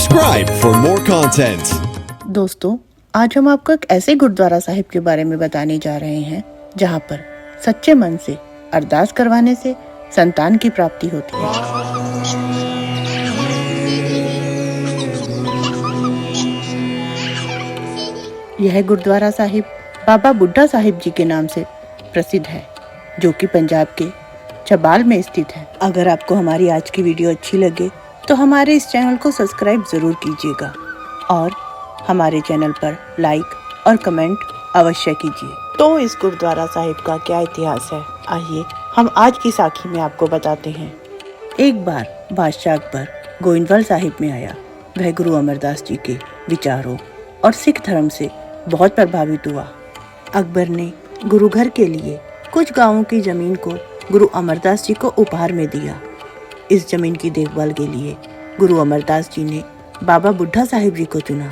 Subscribe for more content. दोस्तों, आज हम आपको एक ऐसे गुरुद्वारा साहिब के बारे में बताने जा रहे हैं जहां पर सच्चे मन से अरदास करवाने से संतान की प्राप्ति होती है। यह गुरुद्वारा साहिब बाबा बुड्ढा साहिब जी के नाम से प्रसिद्ध है, जो कि पंजाब के चबाल में स्थित है। अगर आपको हमारी आज की वीडियो अच्छी लगे तो हमारे इस चैनल को सब्सक्राइब जरूर कीजिएगा और हमारे चैनल पर लाइक और कमेंट अवश्य कीजिए। तो इस गुरुद्वारा साहिब का क्या इतिहास है, आइए हम आज की साखी में आपको बताते हैं। एक बार बादशाह अकबर गोइंदवाल साहिब में आया। वह गुरु अमरदास जी के विचारों और सिख धर्म से बहुत प्रभावित हुआ। अकबर ने गुरु घर के लिए कुछ गांवों की जमीन को गुरु अमरदास जी को उपहार में दिया। इस जमीन की देखभाल के लिए गुरु अमरदास जी ने बाबा बुड्ढा साहिब जी को चुना।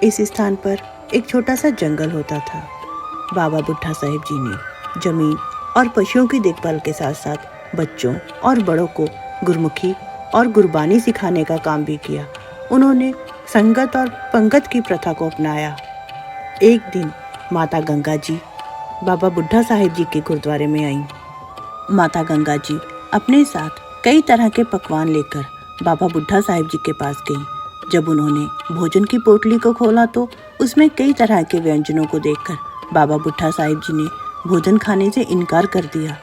इस स्थान पर एक छोटा सा जंगल होता था। बाबा बुड्ढा साहिब जी ने जमीन और पशुओं की देखभाल के साथ साथ बच्चों और बड़ों को गुरमुखी और गुरबानी सिखाने का काम भी किया। उन्होंने संगत और पंगत की प्रथा को अपनाया। एक दिन माता गंगा जी बाबा बुड्ढा साहिब जी के गुरुद्वारे में आईं। माता गंगा जी अपने साथ कई तरह के पकवान लेकर बाबा बुड्ढा साहिब जी के पास गईं। जब उन्होंने भोजन की पोटली को खोला तो उसमें कई तरह के व्यंजनों को देखकर बाबा बुड्ढा साहिब जी ने भोजन खाने से इनकार कर दिया।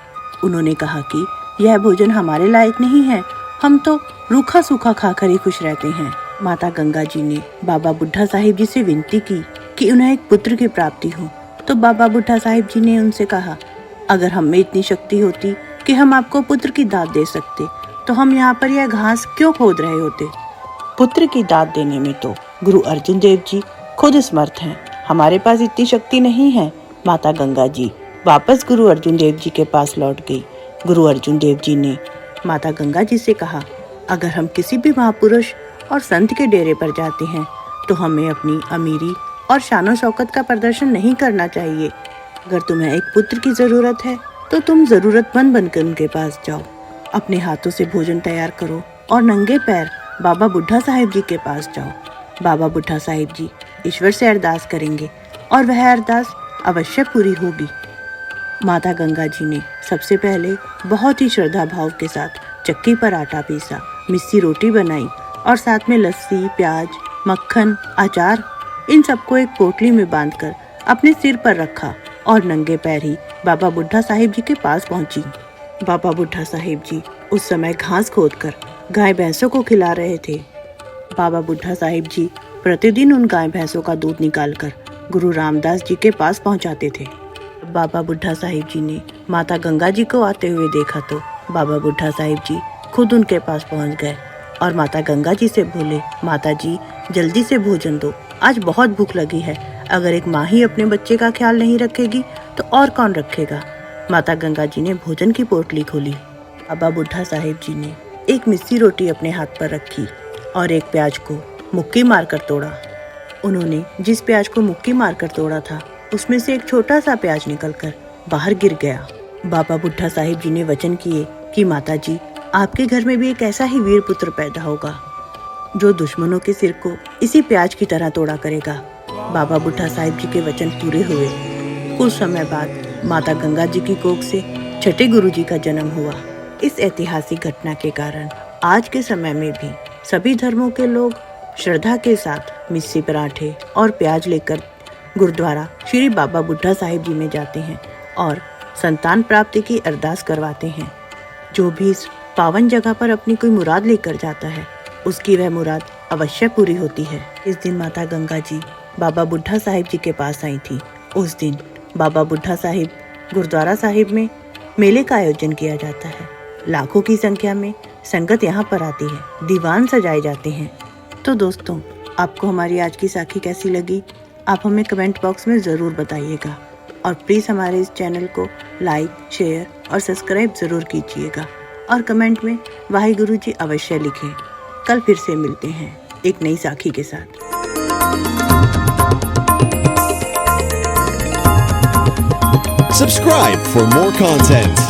उन्होंने कहा कि यह भोजन हमारे लायक नहीं है, हम तो रूखा सूखा खाकर ही खुश रहते हैं। माता गंगा जी ने बाबा बुड्ढा साहिब जी से विनती की कि उन्हें एक पुत्र की प्राप्ति हो। तो बाबा बुड्ढा साहिब जी ने उनसे कहा, अगर हम में इतनी शक्ति होती कि हम आपको पुत्र की दात दे सकते तो हम यहाँ पर यह घास क्यों खोद रहे होते। पुत्र की दात देने में तो गुरु अर्जुन देव जी खुद समर्थ हैं, हमारे पास इतनी शक्ति नहीं है। माता गंगा जी वापस गुरु अर्जुन देव जी के पास लौट गई। गुरु अर्जुन देव जी ने माता गंगा जी से कहा, अगर हम किसी भी महापुरुष और संत के डेरे पर जाते हैं तो हमें अपनी अमीरी और शानो शौकत का प्रदर्शन नहीं करना चाहिए। अगर तुम्हें एक पुत्र की जरूरत है तो तुम जरूरतमंद बनकर उनके पास जाओ, अपने हाथों से भोजन तैयार करो और नंगे पैर बाबा बुड्ढा साहिब जी के पास जाओ। बाबा बुड्ढा साहिब जी ईश्वर से अरदास करेंगे और वह अरदास अवश्य पूरी होगी। माता गंगा जी ने सबसे पहले बहुत ही श्रद्धा भाव के साथ चक्की पर आटा पीसा, मिस्सी रोटी बनाई और साथ में लस्सी, प्याज, मक्खन, अचार इन सबको एक पोटली में बांधकर अपने सिर पर रखा और नंगे पैर ही बाबा बुड्ढा साहिब जी के पास पहुंची। बाबा बुड्ढा साहिब जी उस समय घास खोदकर गाय भैंसों को खिला रहे थे। बाबा बुड्ढा साहिब जी प्रतिदिन उन गाय भैंसों का दूध निकालकर गुरु रामदास जी के पास पहुंचाते थे। बाबा बुड्ढा साहिब जी ने माता गंगा जी को आते हुए देखा तो बाबा बुड्ढा साहिब जी खुद उनके पास पहुंच गए और माता गंगा जी से बोले, माता जी जल्दी से भोजन दो, आज बहुत भूख लगी है। अगर एक माँ ही अपने बच्चे का ख्याल नहीं रखेगी तो और कौन रखेगा। माता गंगा जी ने भोजन की पोटली खोली। बाबा बुड्ढा साहिब जी ने एक मिस्सी रोटी अपने हाथ पर रखी और एक प्याज को मुक्की मारकर तोड़ा। उन्होंने जिस प्याज को मुक्की मारकर तोड़ा था उसमें से एक छोटा सा प्याज निकलकर बाहर गिर गया। बाबा बुड्ढा साहिब जी ने वचन किए कि माता जी आपके घर में भी एक ऐसा ही वीर पुत्र पैदा होगा जो दुश्मनों के सिर को इसी प्याज की तरह तोड़ा करेगा। बाबा बुड्ढा साहिब जी के वचन पूरे हुए। कुछ समय बाद माता गंगा जी की कोख से छठे गुरु जी का जन्म हुआ। इस ऐतिहासिक घटना के कारण आज के समय में भी सभी धर्मों के लोग श्रद्धा के साथ मिस्सी पराठे और प्याज लेकर गुरुद्वारा श्री बाबा बुड्ढा साहिब जी में जाते हैं और संतान प्राप्ति की अरदास करवाते हैं। जो भी इस पावन जगह पर अपनी कोई मुराद लेकर जाता है उसकी वह मुराद अवश्य पूरी होती है। इस दिन माता गंगा जी बाबा बुड्ढा साहिब जी के पास आई थी। उस दिन बाबा बुड्ढा साहिब गुरुद्वारा साहिब में मेले का आयोजन किया जाता है। लाखों की संख्या में संगत यहाँ पर आती है, दीवान सजाए जाते हैं। तो दोस्तों, आपको हमारी आज की साखी कैसी लगी आप हमें कमेंट बॉक्स में ज़रूर बताइएगा और प्लीज़ हमारे इस चैनल को लाइक, शेयर और सब्सक्राइब ज़रूर कीजिएगा और कमेंट में वाहिगुरु जी अवश्य लिखें। कल फिर से मिलते हैं एक नई साखी के साथ। Subscribe for more content.